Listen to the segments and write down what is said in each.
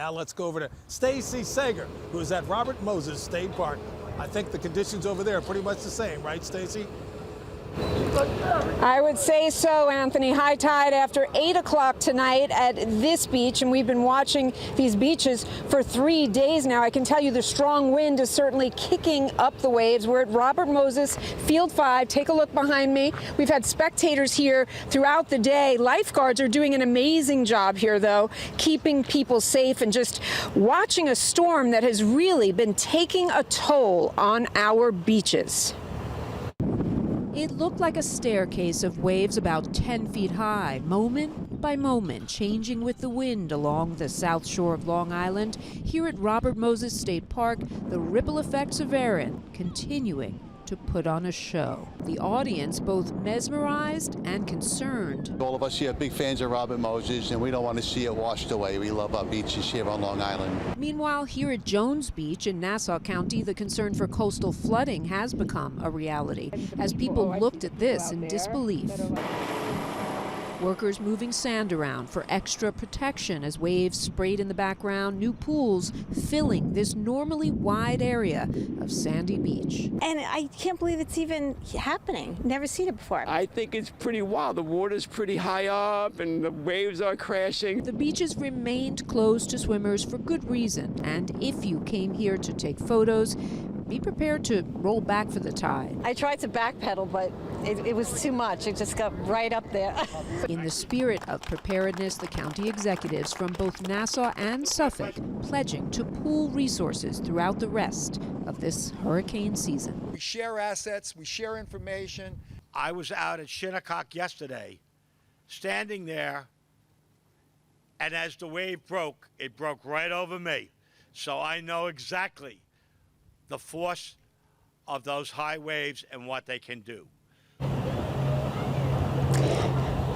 Now let's go over to Stacey Sager, who is at Robert Moses State Park. I think the conditions over there are pretty much the same, right, Stacey? I would say so, Anthony. High tide after 8 o'clock tonight at this beach, and we've been watching these beaches for 3 days now. I can tell you the strong wind is certainly kicking up the waves. We're at Robert Moses, Field 5. Take a look behind me. We've had spectators here throughout the day. Lifeguards are doing an amazing job here, though, keeping people safe and just watching a storm that has really been taking a toll on our beaches. It looked like a staircase of waves about 10 feet high, moment by moment, changing with the wind along the south shore of Long Island. Here at Robert Moses State Park, the ripple effects of Erin continuing to put on a show. The audience both mesmerized and concerned. All of us here are big fans of Robert Moses, and we don't want to see it washed away. We love our beaches here on Long Island. Meanwhile, here at Jones Beach in Nassau County, the concern for coastal flooding has become a reality as people looked at this in disbelief. Workers moving sand around for extra protection as waves sprayed in the background, new pools filling this normally wide area of sandy beach. And I can't believe it's even happening. Never seen it before. I think it's pretty wild. The water's pretty high up and the waves are crashing. The beaches remained closed to swimmers for good reason, and if you came here to take photos, be prepared to roll back for the tide. I tried to backpedal, but it was too much. It just got right up there. In the spirit of preparedness, the county executives from both Nassau and Suffolk pledging to pool resources throughout the rest of this hurricane season. We share assets, we share information. I was out at Shinnecock yesterday, standing there, and as the wave broke, it broke right over me. So I know exactly the force of those high waves and what they can do.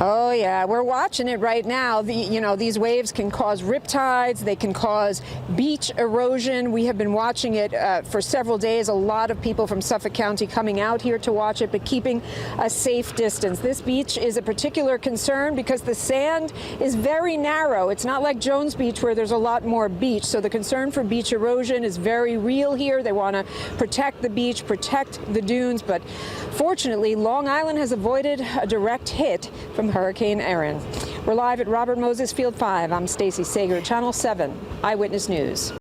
Oh yeah, we're watching it right now. These waves can cause riptides, they can cause beach erosion. We have been watching it for several days. A lot of people from Suffolk County coming out here to watch it, but keeping a safe distance. This beach is a particular concern because the sand is very narrow. It's not like Jones Beach where there's a lot more beach. So the concern for beach erosion is very real here. They want to protect the beach, protect the dunes, but fortunately, Long Island has avoided a direct hit from Hurricane Erin. We're live at Robert Moses Field 5. I'm Stacey Sager, Channel 7 Eyewitness News.